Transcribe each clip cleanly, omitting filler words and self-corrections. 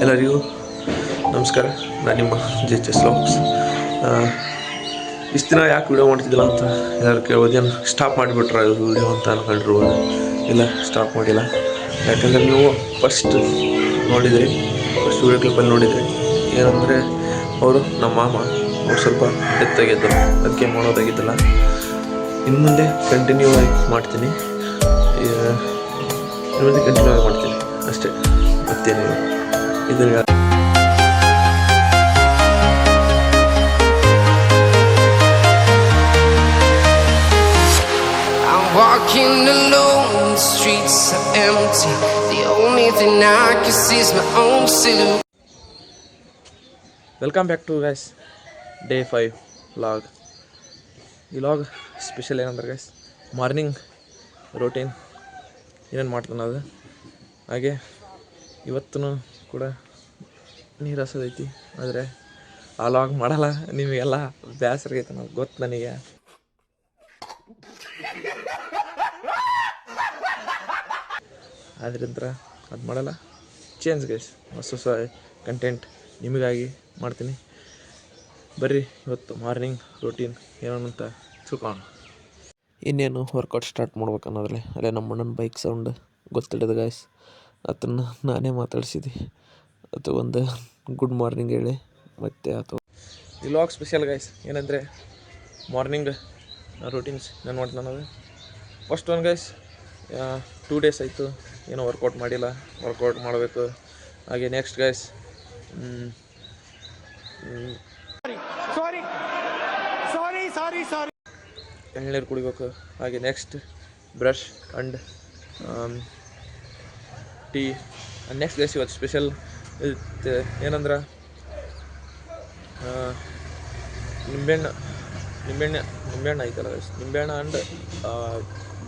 ಎಲ್ಲರಿಗೂ ನಮಸ್ಕಾರ. ನಾನು ನಿಮ್ಮ JHS ವ್ಲಾಗ್ಸ್. ಇಷ್ಟು ದಿನ ಯಾಕೆ ವೀಡಿಯೋ ಮಾಡ್ತಿದ್ದಿಲ್ಲ ಅಂತ ಎಲ್ಲರೂ ಕೇಳ್ಬೋದು. ಏನು ಸ್ಟಾಪ್ ಮಾಡಿಬಿಟ್ರೆ ವೀಡಿಯೋ ಅಂತ ಅನ್ಕೊಂಡಿರ್ಬೋದು. ಇಲ್ಲ, ಸ್ಟಾಪ್ ಮಾಡಿಲ್ಲ. ಯಾಕಂದರೆ ನೀವು ಫಸ್ಟ್ ನೋಡಿದ್ರಿ, ಫಸ್ಟ್ ವೀಡಿಯೋ ಕ್ಲಿಪ್ಪಲ್ಲಿ ನೋಡಿದ್ರಿ. ಏನಂದರೆ ಅವರು ನಮ್ಮ ಮಾಮ ಅವ್ರು ಸ್ವಲ್ಪ ಡೆತ್ತಾಗಿದ್ದರು, ಅದಕ್ಕೆ ಮಾಡೋದಾಗಿದ್ದಿಲ್ಲ. ಇನ್ನು ಮುಂದೆ ಕಂಟಿನ್ಯೂ ಆಗಿ ಮಾಡ್ತೀನಿ, ಇನ್ನು ಮುಂದೆ ಕಂಟಿನ್ಯೂ ಆಗಿ ಮಾಡ್ತೀನಿ ಅಷ್ಟೇ, ಮತ್ತೇನಿಲ್ಲ. ಇದ್ರ walking alone, the streets are empty. The only thing I can see is my own silhouette. Welcome back to guys day 5 vlog. ಈ ವ್ಲಾಗ್ ಸ್ಪೆಷಲ್ ಏನಂದ್ರೆ ಗೈಸ್, ಮಾರ್ನಿಂಗ್ ರೋಟೀನ್ ಏನೇನು ಮಾಡ್ತಾನೆ ಅದು. ಹಾಗೆ ಇವತ್ತು ಕೂಡ ನೀರು ಹಸೋದೈತಿ, ಆದರೆ ಆ ವ್ಲಾಗ್ ಮಾಡಲ್ಲ. ನಿಮಗೆಲ್ಲ ಬೇಸರ ಆಗೈತೆ ನಾವು ಗೊತ್ತು ನನಗೆ. ಆದ್ದರಿಂದ ಅದು ಮಾಡಲ್ಲ. ಚೇಂಜ್ ಗೈಸ್, ಹೊಸ ಕಂಟೆಂಟ್ ನಿಮಗಾಗಿ ಮಾಡ್ತೀನಿ. ಬರ್ರಿ ಇವತ್ತು ಮಾರ್ನಿಂಗ್ ರೂಟೀನ್ ಏನೋ ಅಂತ ತಿಳ್ಕೊಳ್ಳೋಣ. ಇನ್ನೇನು ವರ್ಕೌಟ್ ಸ್ಟಾರ್ಟ್ ಮಾಡ್ಬೇಕು ಅನ್ನೋದ್ರಲ್ಲಿ ಅಲ್ಲೇ ನಮ್ಮ ಅಣ್ಣನ ಬೈಕ್ ಸೌಂಡ್ ಗೊತ್ತಿಡೋದು ಗೈಸ್. ಅದನ್ನು ನಾನೇ ಮಾತಾಡ್ಸಿದ್ದೆ. ಅದು ಒಂದು ಗುಡ್ ಮಾರ್ನಿಂಗ್ ಹೇಳಿ ಮತ್ತೆ ಆತು. ಈ ವ್ಲಾಗ್ ಸ್ಪೆಷಲ್ ಗೈಸ್ ಏನಂದರೆ ಮಾರ್ನಿಂಗ್ ರೂಟೀನ್ಸ್ ನಾನು ಮಾಡ್ತೀನಿ ಅನ್ನೋದು. ಫಸ್ಟ್ ಒನ್ ಗೈಸ್, 2 days ಆಯಿತು ಏನೋ ವರ್ಕೌಟ್ ಮಾಡಿಲ್ಲ, ವರ್ಕೌಟ್ ಮಾಡಬೇಕು. ಹಾಗೆ ನೆಕ್ಸ್ಟ್ ಗೈಸ್ ಎಳ್ನೀರು ಕುಡಿಬೇಕು. ಹಾಗೆ next brush and tea. Next guys ಇವತ್ತು ಸ್ಪೆಷಲ್ ಏನಂದ್ರೆ ನಿಂಬೆಹಣ್ಣು ಐತಲ್ಲ ಗೈಸ್, ನಿಂಬೆಹಣ್ಣು ಆ್ಯಂಡ್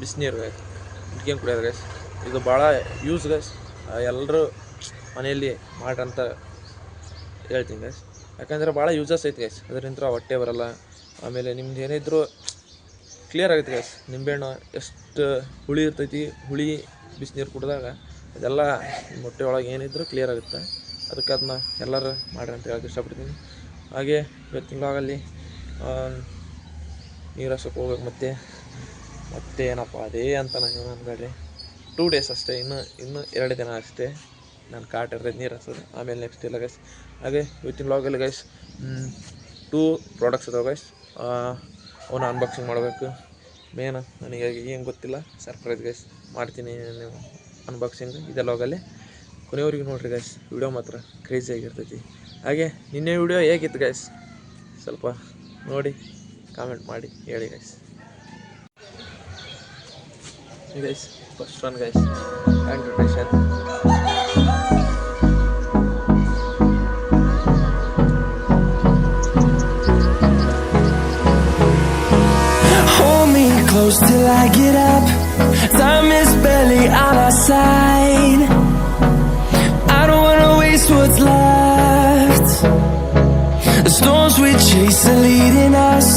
ಬಿಸಿನೀರು ಗೈಸ್ ಇಟ್ಕೊಂಡು ಕುಡಿಯೋದು ಗೈಸ್. ಇದು ಭಾಳ ಯೂಸ್ ಗೈಸ್, ಎಲ್ಲರೂ ಮನೆಯಲ್ಲಿ ಮಾಡ್ರಂತ ಹೇಳ್ತೀನಿ ಗೈಸ್. ಯಾಕಂದರೆ ಭಾಳ ಯೂಸಸ್ ಐತೆ ಗೈಸ್. ಅದರಿಂದ ಹೊಟ್ಟೆ ಬರಲ್ಲ. ಆಮೇಲೆ ನಿಮ್ದು ಏನಿದ್ರು ಕ್ಲಿಯರ್ ಆಗುತ್ತೆ ಗೈಸ್. ನಿಂಬೆಹಣ್ಣು ಎಷ್ಟು ಹುಳಿ ಇರ್ತೈತಿ, ಹುಳಿ ಬಿಸಿನೀರು ಕುಡಿದಾಗ ಅದೆಲ್ಲ ಹೊಟ್ಟೆ ಒಳಗೆ ಏನಿದ್ರು ಕ್ಲಿಯರ್ ಆಗುತ್ತೆ. ಅದಕ್ಕೆ ಅದನ್ನ ಎಲ್ಲರೂ ಮಾಡ್ರಿ ಅಂತ ಹೇಳಕ್ಕೆ ಇಷ್ಟಪಡ್ತೀನಿ. ಹಾಗೆ ಇವತ್ತು ತಿಂಗಳಾಗಲ್ಲಿ ನೀರು ಹಸಕ್ಕೆ ಹೋಗ್ಬೇಕು. ಮತ್ತೆ ಏನಪ್ಪ ಅದೇ ಅಂತ ನಾನು ಅನ್ಬೇಡ್ರಿ. 2 days ಅಷ್ಟೇ, ಇನ್ನು 2 ದಿನ ಅಷ್ಟೇ ನಾನು ಕಾಟ ಇರೋದು ನೀರು ಹಸೋದು. ಆಮೇಲೆ ನೆಕ್ಸ್ಟ್ ಇಲ್ಲ ಗೈಸ್. ಹಾಗೆ ಇವತ್ತಿನ ವ್ಲಾಗಲ್ಲಿ ಗೈಸ್ 2 ಪ್ರಾಡಕ್ಟ್ಸ್ ಅದಾವೆ ಗೈಸ್. ಅವನ್ನ ಅನ್ಬಾಕ್ಸಿಂಗ್ ಮಾಡಬೇಕು. ಮೇನ್ ನನಗೆ ಏನು ಗೊತ್ತಿಲ್ಲ, ಸರ್ಪ್ರೈಸ್ ಗೈಸ್ ಮಾಡ್ತೀನಿ ನೀವು ಅನ್ಬಾಕ್ಸಿಂಗ್ ಇದೆ ವ್ಲಾಗಲ್ಲಿ. ಕೊನೆಯವರೆಗೂ ನೋಡಿರಿ ಗೈಸ್, ವಿಡಿಯೋ ಮಾತ್ರ ಕ್ರೇಜಿಯಾಗಿರ್ತೈತಿ. ಹಾಗೆ ನಿನ್ನೆ ವಿಡಿಯೋ ಹೇಗಿತ್ತು ಗೈಸ್ ಸ್ವಲ್ಪ ನೋಡಿ ಕಾಮೆಂಟ್ ಮಾಡಿ ಹೇಳಿ guys. Guys first one guys, and close till I get up. Time is barely on our side. I don't wanna waste what's left. The storms we chase are leading us,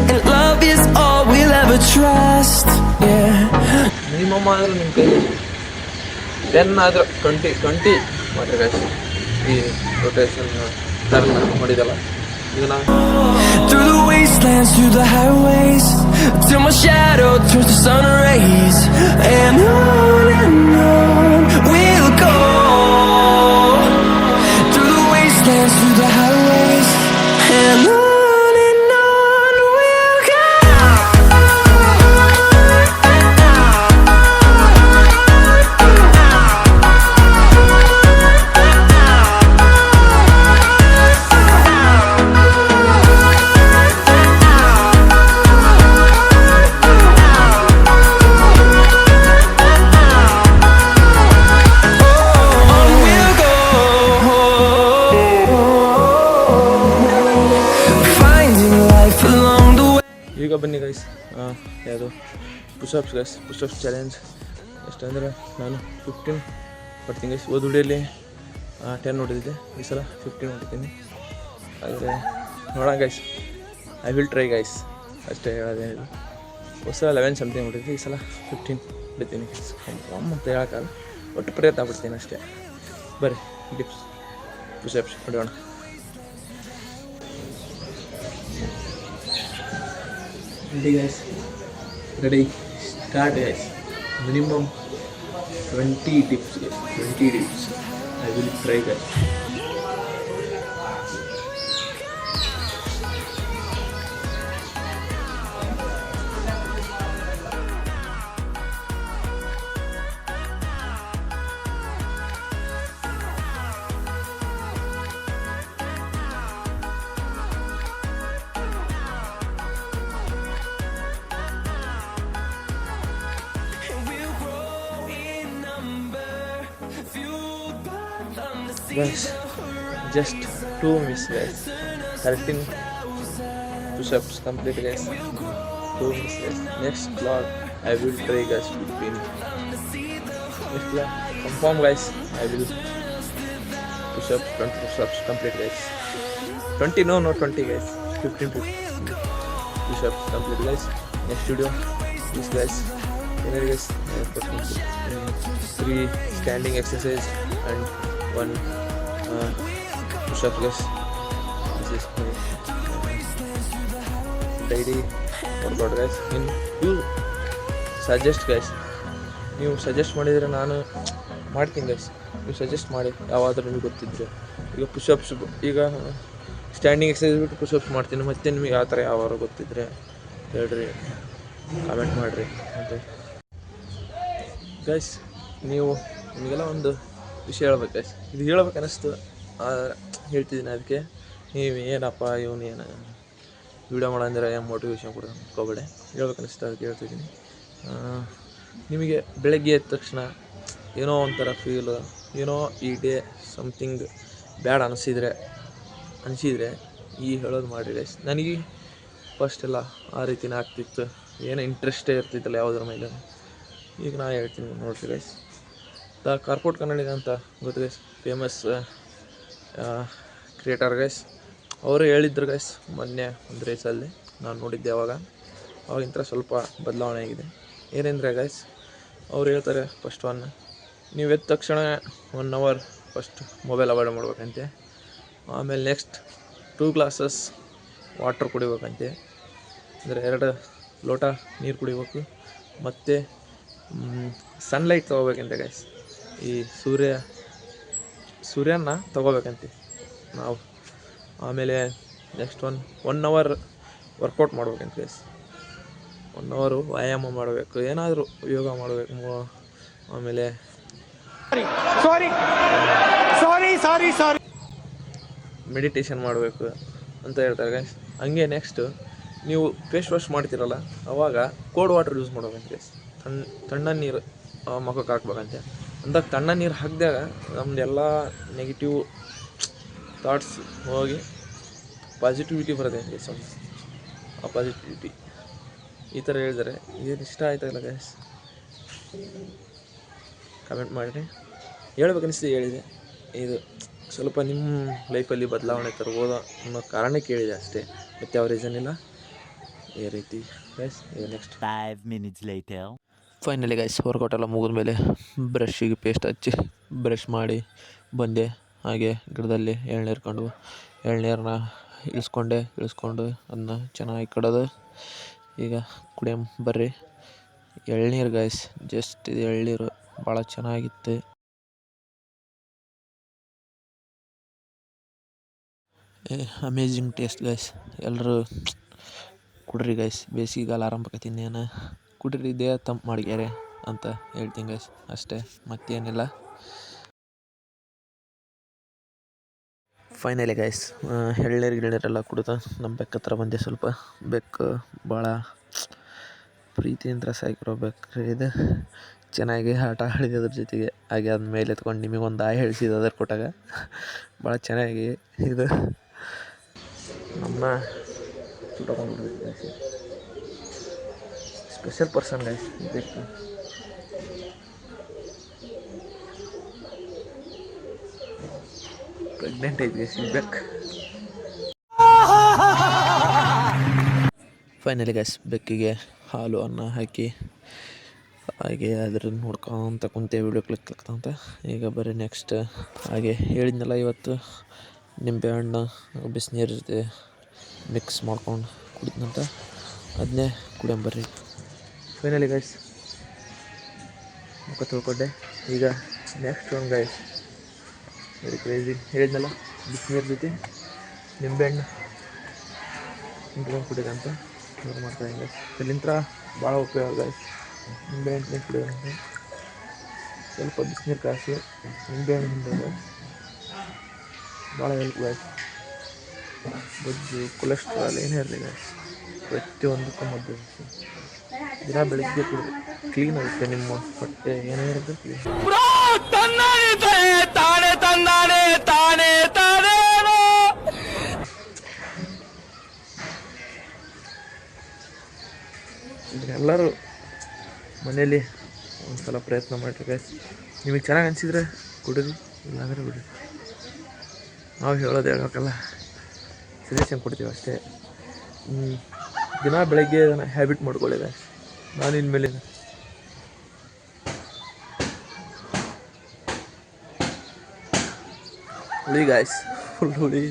and love is all we'll ever trust. Yeah. Minimum ಆದರೂ ನಿಮ್ಮ ಕೈಲಿ 10 ಆದರೂ 20 ಮಾಡಿರಿ guys. ಈ rotation turn ಮಾಡಿದಲ್ಲ ಇದನ್ನ. Through the wastelands, through the highways, till my shadow turns to sun rays, and on we'll go. Through the wastelands, through the highways, and on we'll go. ಈಗ ಬನ್ನಿ guys, ಯಾವುದು push-ups guys, push-ups challenge. ಎಷ್ಟಂದ್ರೆ ನಾನು 15 ಮಾಡ್ತೀನಿ guys. ಹೋದ ವಿಡಿಯೋಲಿ 10 ನೋಡಿದ್ದೆ, ಈ ಸಲ 15 ನೋಡ್ತೀನಿ. ಆದರೆ ನೋಡೋಣ guys, I will try guys ಅಷ್ಟೇ ಹೇಳೋದೇ. ಹೋದ ಸಲ 11 ಸಮಥಿಂಗ್ ಹೊಡಿದ್ವಿ, ಈ ಸಲ 15 ಹೊಡಿತೀನಿ ಅಂತ ಹೇಳೋಕ್ಕಲ್ಲ, ಒಟ್ಟು ಪ್ರಯತ್ನ ಪಡ್ತೀನಿ ಅಷ್ಟೇ. ಬರ್ರಿ ಟಿಪ್ಸ್ ಪುಷಪ್ಸ್ ಹೊಡೆಯೋಣ. Ready guys, ready, start guys. Minimum 20 dips guys, 20 dips. I will try guys. Guys, just 2 miss guys. 13 push-ups complete guys. 2 miss guys. Next vlog I will try guys 15. Next vlog confirm guys. I will push-ups 20 push-ups complete guys. 20 no 20 guys. 15 push-ups complete guys. Next video this guys. Here guys, 3 standing exercise and 1 push-up guys. This is my daily workout guys. You suggest guys, ನೀವು suggest ಮಾಡಿದರೆ ನಾನು ಮಾಡ್ತೀನಿ guys. ನೀವು suggest ಮಾಡಿ ಯಾವಾದರೂ ನಿಮಗೆ ಗೊತ್ತಿದ್ದರೆ. ಈಗ push-ups, ಈಗ ಸ್ಟ್ಯಾಂಡಿಂಗ್ ಎಕ್ಸಸೈಸ್ ಬಿಟ್ಟು ಪುಷಪ್ಸ್ ಮಾಡ್ತೀನಿ. ಮತ್ತೆ ನಿಮಗೆ ಆ ಥರ ಯಾವಾರು ಗೊತ್ತಿದ್ದರೆ ಹೇಳ್ರಿ, ಕಾಮೆಂಟ್ ಮಾಡಿರಿ ಅಂತ ಗೈಸ್. ನಿಮಗೆಲ್ಲ ಒಂದು ವಿಷಯ ಹೇಳ್ಬೇಕು ಗೈಸ್. ಇದು ಹೇಳ್ಬೇಕು ಅನ್ನಿಸ್ತು, ಹೇಳ್ತಿದ್ದೀನಿ. ಅದಕ್ಕೆ ನೀವು ಏನಪ್ಪ ಇವನು ಏನು ವೀಡಿಯೋ ಮಾಡಂದ್ರೆ ಏನು ಮೋಟಿವೇಶನ್ ಕೊಡೋದು ಅನ್ಕೋಬೇಡಿ. ಹೇಳ್ಬೇಕು ಅನ್ನಿಸ್ತು ಅದಕ್ಕೆ ಹೇಳ್ತಿದ್ದೀನಿ. ನಿಮಗೆ ಬೆಳಗ್ಗೆ ಎದ್ದ ತಕ್ಷಣ ಏನೋ ಒಂಥರ ಫೀಲು, ಏನೋ ಈ ಡೇ ಸಮಥಿಂಗ್ ಬ್ಯಾಡ್ ಅನಿಸಿದರೆ ಈ ಹೇಳೋದು ಮಾಡಿ ಗೈಸ್. ನನಗೆ ಫಸ್ಟ್ ಎಲ್ಲ ಆ ರೀತಿನೇ ಆಗ್ತಿತ್ತು, ಏನೋ ಇಂಟ್ರೆಸ್ಟೇ ಇರ್ತಿತ್ತಲ್ಲ ಯಾವುದ್ರ ಮೇಲೆ. ಈಗ ನಾ ಹೇಳ್ತೀನಿ ನೋಡ್ರಿ ಗೈಸ್. ದ ಕಾರ್ಪೊರೇಟ್ ಕನ್ನಡಿಗ ಅಂತ ಗೊತ್ತು ಗೈಸ್, ಫೇಮಸ್ ಕ್ರಿಯೇಟರ್ ಗೈಸ್. ಅವರು ಹೇಳಿದ್ರು ಗೈಸ್ ಮೊನ್ನೆ ಒಂದು ರೇಸಲ್ಲಿ ನಾನು ನೋಡಿದ್ದೆ. ಅವಾಗಿಂತ ಸ್ವಲ್ಪ ಬದಲಾವಣೆ ಆಗಿದೆ. ಏನೆಂದರೆ ಗೈಸ್, ಅವ್ರು ಹೇಳ್ತಾರೆ ಫಸ್ಟ್ ನೀವು ಎದ್ದ ತಕ್ಷಣ 1 hour ಫಸ್ಟ್ ಮೊಬೈಲ್ ಅವಾಯ್ಡ್ ಮಾಡ್ಬೇಕಂತೆ. ಆಮೇಲೆ ನೆಕ್ಸ್ಟ್ 2 glasses ವಾಟರ್ ಕುಡಿಬೇಕಂತೆ, ಅಂದರೆ 2 ಲೋಟ ನೀರು ಕುಡಿಬೇಕು. ಮತ್ತು ಸನ್ಲೈಟ್ ತೊಗೋಬೇಕಂತೆ ಗೈಸ್. ಈ ಸೂರ್ಯನ ತೊಗೋಬೇಕಂತೆ ನಾವು. ಆಮೇಲೆ ನೆಕ್ಸ್ಟ್ 1 hour ವರ್ಕೌಟ್ ಮಾಡ್ಬೇಕಂತ ಗೈಸ್. 1 hour ವ್ಯಾಯಾಮ ಮಾಡಬೇಕು, ಏನಾದರೂ ಯೋಗ ಮಾಡಬೇಕು. ಆಮೇಲೆ ಮೆಡಿಟೇಷನ್ ಮಾಡಬೇಕು ಅಂತ ಹೇಳ್ತಾರೆ ಗೈಸ್. ಹಂಗೆ ನೆಕ್ಸ್ಟು ನೀವು ಫೇಸ್ ವಾಶ್ ಮಾಡ್ತೀರಲ್ಲ, ಆವಾಗ ಕೋಲ್ಡ್ ವಾಟರ್ ಯೂಸ್ ಮಾಡ್ಬೇಕಂತ ಗೈಸ್. ತಣ್ಣ ನೀರು ಮುಖಕ್ಕೆ ಹಾಕ್ಬೇಕಂತೆ. ಅಂದಾಗ ತಣ್ಣ ನೀರು ಹಾಕಿದಾಗ ನಮ್ಮದೆಲ್ಲ ನೆಗೆಟಿವ್ ಥಾಟ್ಸ್ ಹೋಗಿ ಪಾಸಿಟಿವಿಟಿ ಬರುತ್ತೆ ಗೈಸ್. ಆ ಪಾಸಿಟಿವಿಟಿ ಈ ಥರ ಹೇಳಿದರೆ ಏನು ಇಷ್ಟ ಆಯ್ತಲ್ಲ ಗೈಸ್, ಕಮೆಂಟ್ ಮಾಡಿರಿ. ಹೇಳ್ಬೇಕನ್ನಿಸ್ತು ಹೇಳಿದೆ. ಇದು ಸ್ವಲ್ಪ ನಿಮ್ಮ ಲೈಫಲ್ಲಿ ಬದಲಾವಣೆ ತರ್ಬೋದು ಅನ್ನೋ ಕಾರಣಕ್ಕೆ ಹೇಳಿದೆ ಅಷ್ಟೇ, ಮತ್ತು ಯಾವ ರೀಸನ್ ಇಲ್ಲ. ಈ ರೀತಿ guys. Next 5 minutes later. Finally guys, workout ಎಲ್ಲ ಮುಗಿದ ಮೇಲೆ ಬ್ರಷ್ಷಿಗೆ ಪೇಸ್ಟ್ ಹಚ್ಚಿ ಬ್ರಷ್ ಮಾಡಿ ಬಂದೆ. ಹಾಗೆ ಗಿಡದಲ್ಲಿ ಎಳ್ನೀರನ್ನ ಇಳಿಸ್ಕೊಂಡು ಅದನ್ನ ಚೆನ್ನಾಗಿ ಕಡೋದು. ಈಗ ಕುಡಿಯಂ ಬರ್ರಿ. ಎಳ್ನೀರು ಗೈಸ್, ಜಸ್ಟ್ ಇದು ಎಳ್ನೀರು ಭಾಳ ಚೆನ್ನಾಗಿತ್ತು. Amazing taste guys. ಎಲ್ಲರೂ ಕುಡ್ರಿ ಗೈಸ್. ಬೇಸಿಗೆಗಾಲ ಆರಂಭಕ್ಕೆ ಇನ್ನೇನು ಕುಡ್ರಿ, ದೇಹ ತಂಪು ಮಾಡ್ಯಾರೆ ಅಂತ ಹೇಳ್ತೀನಿ ಗೈಸ್. ಅಷ್ಟೇ, ಮತ್ತೇನಿಲ್ಲ. ಫೈನಲಿ ಗೈಸ್, ಎಳ್ನೀರೆಲ್ಲ ಕುಡಿದು ನಮ್ಮ ಬೆಕ್ಕ ಹತ್ರ ಬಂದೆ. ಸ್ವಲ್ಪ ಬೆಕ್ಕು ಭಾಳ ಪ್ರೀತಿಯಿಂದ ಸಾಕಿರೋ ಬೆಕ್ಕು ಇದು. ಚೆನ್ನಾಗಿ ಆಟ ಆಡಿದೆ ಅದ್ರ ಜೊತೆಗೆ. ಹಾಗೆ ಅದ್ರ ಮೇಲೆ ಎತ್ಕೊಂಡು ನಿಮಗೊಂದು ಆಯ್ ಹೇಳಿಸಿದ್ದು ಅದ್ರ ಕೊಟ್ಟಾಗ ಭಾಳ ಚೆನ್ನಾಗಿ ಇದು ನಮ್ಮ ಸ್ಪೆಷಲ್ ಪರ್ಸನ್ ಗೈಸ್. ಬೆಕ್ಕು ಪ್ರೆಗ್ನೆಂಟ್ ಐತೆ ಗೈಸ್ ಈ ಬೆಕ್ಕು. ಫೈನಲಿ ಗೈಸ್, ಬೆಕ್ಕಿಗೆ ಹಾಲು ಅನ್ನ ಹಾಕಿ ಹಾಗೆ ಅದ್ರನ್ನ ನೋಡ್ಕೊಂತ ಕುಂತೆ ವೀಡಿಯೋ ಕ್ಲಿಕ್ ಅಂತ. ಈಗ ಬರೀ ನೆಕ್ಸ್ಟ್ ಹಾಗೆ ಹೇಳಿದ್ನಲ್ಲ ಇವತ್ತು ನಿಂಬೆಹಣ್ಣು ಬಿಸಿನೀರು ಜೊತೆ ಮಿಕ್ಸ್ ಮಾಡ್ಕೊಂಡು ಕುಡಿದ್ನಂತ, ಅದನ್ನೇ ಕುಡಿಯಂಬರ್ರಿ. ಫೈನಲಿ ಗೈಸ್ ಮುಖ ತೊಳ್ಕೊಂಡೆ. ಈಗ ನೆಕ್ಸ್ಟ್ ಒಂದು ಗೈಸ್ ವೆರಿ ಕ್ರೇಜಿ ಹೇಳಿದ್ನಲ್ಲ ಬಿಸಿನೀರು ಜೊತೆ ನಿಂಬೆಹಣ್ಣು ಹಿಂಡ್ಕೊಂಡು ಕುಡಿಯೋದಂತ ಮಾಡ್ತಾಯಿದ್ದೀನಿ ಗೈಸ್. ಇಲ್ಲಿಂದ ಭಾಳ ಉಪಯೋಗ ಗೈಸ್ ನಿಂಬೆಹಣ್ಣು ಕುಡಿಯೋದಂತ. ಸ್ವಲ್ಪ ಬಿಸಿನೀರು ಕಾಯಿಸಿ ನಿಂಬೆಹಣ್ಣು ಹಿಂಡಿದ್ರೆ ಭಾಳ ಹೆಲ್ಪ್ ಗೈಸ್. ಬೊಜ್ಜು ಕೊಲೆಸ್ಟ್ರಾಲ್ ಏನೇ ಇರಲಿ ಗೈಸ್ ಪ್ರತಿಯೊಂದಕ್ಕೂ ಮದ್ದು. ದಿನ ಬೆಳಗ್ಗೆ ಕುಡಿದ್ರೆ ಕ್ಲೀನ್ ಆಗುತ್ತೆ ನಿಮ್ಮ ಹೊಟ್ಟೆ ಏನೇ ಇರುತ್ತೆ ಕ್ಲೀನ್. ಎಲ್ಲರೂ ಮನೇಲಿ ಒಂದು ಸಲ ಪ್ರಯತ್ನ ಮಾಡಿರಿ ಗೈಸ್. ನಿಮಗೆ ಚೆನ್ನಾಗಿ ಅನಿಸಿದ್ರೆ ಕುಡೀರಿ, ಇಲ್ಲಾಂದರೆ ಬಿಡಿ. ನಾವು ಹೇಳೋದು ಹೇಳ್ಬೇಕಲ್ಲ, ಸಜೆಷನ್ ಕೊಡ್ತೀವಿ ಅಷ್ಟೇ. ದಿನ ಬೆಳಗ್ಗೆ ಅದನ್ನು ಹ್ಯಾಬಿಟ್ ಮಾಡ್ಕೊಳ್ಳಿ ಗೈಸ್. ನಾನು ಇನ್ಮೇಲೆ ಹುಳಿ ಗಾಯ್ಸ್, ಫುಲ್ ಹುಳಿ.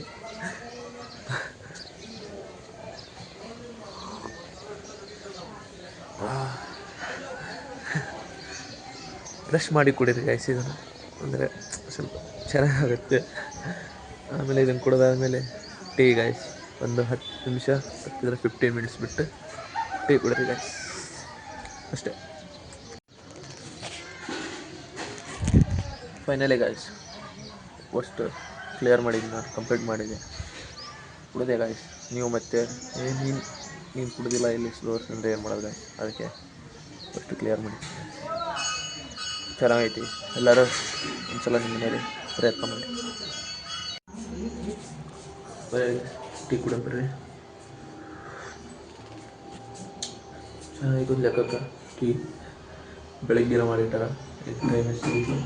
ಬ್ರಷ್ ಮಾಡಿ ಕುಡೀರಿ ಗಾಯ್ಸ್ ಇದನ್ನು, ಅಂದರೆ ಸ್ವಲ್ಪ ಚೆನ್ನಾಗಾಗುತ್ತೆ. ಆಮೇಲೆ ಇದನ್ನು ಕುಡಿದಾದ್ಮೇಲೆ ಟೀ ಗಾಯ್ಸ್, ಒಂದು 10 ನಿಮಿಷ 15 ಮಿನಿಟ್ಸ್ ಬಿಟ್ಟು ಟೀ ಕುಡೀರಿ ಗಾಯ್ಸ್ ಅಷ್ಟೇ. ಫೈನಲಿ ಗಾಯ್ಸ್ ಅಷ್ಟು ಕ್ಲಿಯರ್ ಮಾಡಿದ್ದೀನಿ ನಾನು, ಕಂಪ್ಲೀಟ್ ಮಾಡಿದ್ದೆ, ಕುಡಿದೆ ಗಾಯ್ಸ್. ನೀವು ಮತ್ತೆ ನೀನು ಕುಡಿದಿಲ್ಲ ಇಲ್ಲಿ ಸ್ಲೋರ್ಸ್ ಅಂದರೆ ಏನು ಮಾಡೋದು ಗಾಯ್ಸ್, ಅದಕ್ಕೆ ಅಷ್ಟು ಕ್ಲಿಯರ್ ಮಾಡಿ. ಚೆನ್ನಾಗೈತಿ, ಎಲ್ಲರೂ ಒಂದ್ಸಲ ನಿಮ್ಮ ಮನೇಲಿ ಪ್ರಯತ್ನ ಮಾಡಿ. ಟೀ ಕೂಡ ಬರ್ರಿ. ಚೆನ್ನಾಗಿ ಲೆಕ್ಕಕ್ಕೆ ಟೀ ಬೆಳಗ್ಗೆ ಮಾಡಿಟ್ಟಾರ. ಟೈಮ್ ಎಷ್ಟಾಗಿತ್ತು?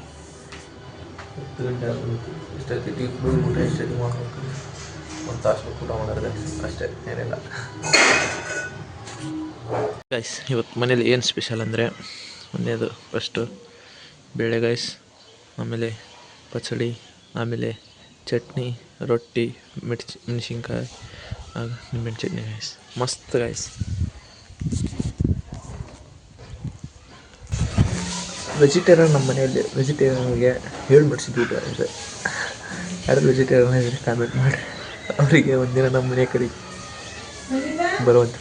10 ಗಂಟೆ ಆಗ್ಬಿಟ್ಟು ಎಷ್ಟಾಯ್ತು ಟೀ ಕುಡಿದು ಊಟ ಎಷ್ಟಾಯ್ತು ಮಾಡ್ಬೇಕು. ಒಂದು ತಾಸು ಊಟ ಮಾಡೋದು ಅಷ್ಟೇ, ಏನಿಲ್ಲ ಗೈಸ್. ಇವತ್ತು ಮನೇಲಿ ಏನು ಸ್ಪೆಷಲ್ ಅಂದರೆ ಮೊನ್ನೆದು ಫಸ್ಟು ಬೇಳೆ ಗೈಸ್, ಆಮೇಲೆ ಪಚಡಿ, ಆಮೇಲೆ ಚಟ್ನಿ, ರೊಟ್ಟಿ, ಮೆಣಸಿನ್ಕಾಯಿ, ನಿಂಬೆಹಣ್ಣು ಚಟ್ನಿ ಗೈಸ್, ಮಸ್ತ್ ಗೈಸ್. ವೆಜಿಟೇರಿಯನ್ ನಮ್ಮ ಮನೆಯಲ್ಲಿ ವೆಜಿಟೇರಿಯನ್ಗೆ ಹೇಳಿಬಿಡ್ಸಿದ್ವಿ ಅಂದರೆ ಯಾರು ವೆಜಿಟೇರಿಯನ್ ಇದ್ರೆ ಕಾಮೆಂಟ್ ಮಾಡಿ, ಅವರಿಗೆ ಒಂದಿನ ನಮ್ಮ ಮನೆ ಕಡೆ ಬರುವಂತ.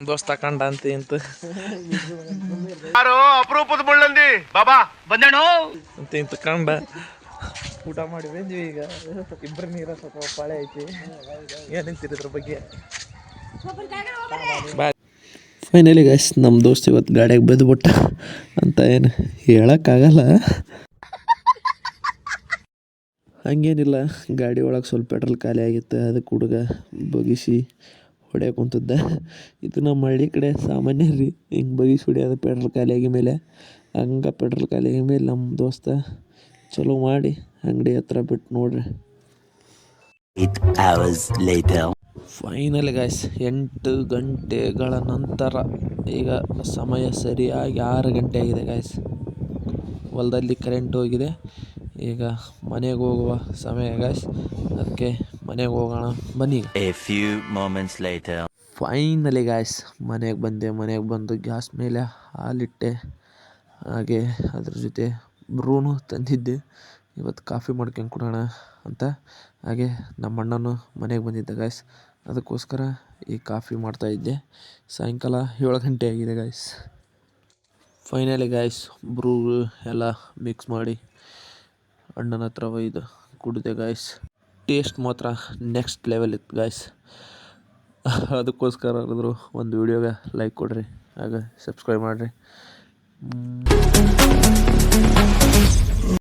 ದೋಸ್ತ ಕಂಡ ಅಂತ ಇಂತ ಅಪರೂಪದ ಮುಳ್ಳಂದಿ ಬಾಬಾ ಬಂದೇಣು ಅಂತ ಇಂತ ಕಂಡ ಊಟ ಮಾಡಿ ಬಂದ್ವಿ. ಈಗ ಇಬ್ಬರು ನೀರ ಸ್ವಲ್ಪ ಪಾಳೆ ಐತಿ, ಏನಂತೀರಿ ಇದ್ರ ಬಗ್ಗೆ? ಫೈನಲಿ ಗೈಸ್ ನಮ್ಮ ದೋಸ್ತ್ ಇವತ್ತು ಗಾಡಿಯಾಗ ಬಿದ್ದುಬಿಟ್ಟ ಅಂತ ಏನು ಹೇಳೋಕ್ಕಾಗಲ್ಲ. ಹಂಗೇನಿಲ್ಲ, ಗಾಡಿ ಒಳಗೆ ಸ್ವಲ್ಪ ಪೆಟ್ರೋಲ್ ಖಾಲಿ ಆಗಿತ್ತು, ಅದಕ್ಕೆ ಹುಡುಗ ಬಗಿಸಿ ಹೊಡ್ಯಕ್ಕೆ ಕುಂತಿದ್ದ. ಇದು ನಮ್ಮ ಹಳ್ಳಿ ಕಡೆ ಸಾಮಾನ್ಯ ರೀ, ಹಿಂಗೆ ಬಗಿಸಿ ಹೊಡ್ಯೋದು ಪೆಟ್ರೋಲ್ ಖಾಲಿ ಆಗಿ ಮೇಲೆ. ಹಂಗೆ ಪೆಟ್ರೋಲ್ ಖಾಲಿ ಆಗಿ ಮೇಲೆ ನಮ್ಮ ದೋಸ್ತ ಚಲೋ ಮಾಡಿ ಅಂಗಡಿ ಹತ್ರ ಬಿಟ್ಟು ನೋಡ್ರಿ. 8 hours later. ಫೈನಲಿ ಗಾಯ್ಸ್ 8 ಗಂಟೆಗಳ ನಂತರ ಈಗ ಸಮಯ ಸರಿಯಾಗಿ 6 ಗಂಟೆ ಆಗಿದೆ ಗಾಯ್ಸ್. ಹೊಲದಲ್ಲಿ ಕರೆಂಟ್ ಹೋಗಿದೆ. ಈಗ ಮನೆಗೆ ಹೋಗುವ ಸಮಯ ಗಾಯ್ಸ್, ಅದಕ್ಕೆ ಮನೆಗೆ ಹೋಗೋಣ ಬನ್ನಿ. A few moments later. Finally guys ಮನೆಗೆ ಬಂದೆ. ಮನೆಗೆ ಬಂದು ಗ್ಯಾಸ್ ಮೇಲೆ ಹಾಲಿಟ್ಟೆ, ಹಾಗೆ ಅದ್ರ ಜೊತೆ ಬ್ರೂನು ತಂದಿದ್ದೆ. ಇವತ್ತು ಕಾಫಿ ಮಾಡ್ಕೊಂಡು ಕೊಡೋಣ ಅಂತ. ಹಾಗೆ ನಮ್ಮ ಅಣ್ಣನೂ ಮನೆಗೆ ಬಂದಿದ್ದ ಗಾಯ್ಸ್, ಅದಕ್ಕೋಸ್ಕರ ಈ ಕಾಫಿ ಮಾಡ್ತಾಯಿದ್ದೆ. ಸಾಯಂಕಾಲ 7 ಗಂಟೆ ಆಗಿದೆ ಗಾಯ್ಸ್. ಫೈನಲಿ ಗಾಯ್ಸ್ ಬ್ರೂ ಎಲ್ಲ ಮಿಕ್ಸ್ ಮಾಡಿ ಅಣ್ಣನ ಹತ್ರ ಒಯ್ದು ಕುಡಿದೆ ಗಾಯ್ಸ್. ಟೇಸ್ಟ್ ಮಾತ್ರ ನೆಕ್ಸ್ಟ್ ಲೆವೆಲ್ ಇತ್ತು ಗಾಯ್ಸ್. ಅದಕ್ಕೋಸ್ಕರ ಆದರೂ ಒಂದು ವಿಡಿಯೋಗೆ ಲೈಕ್ ಕೊಡಿರಿ, ಹಾಗೆ ಸಬ್ಸ್ಕ್ರೈಬ್ ಮಾಡಿರಿ.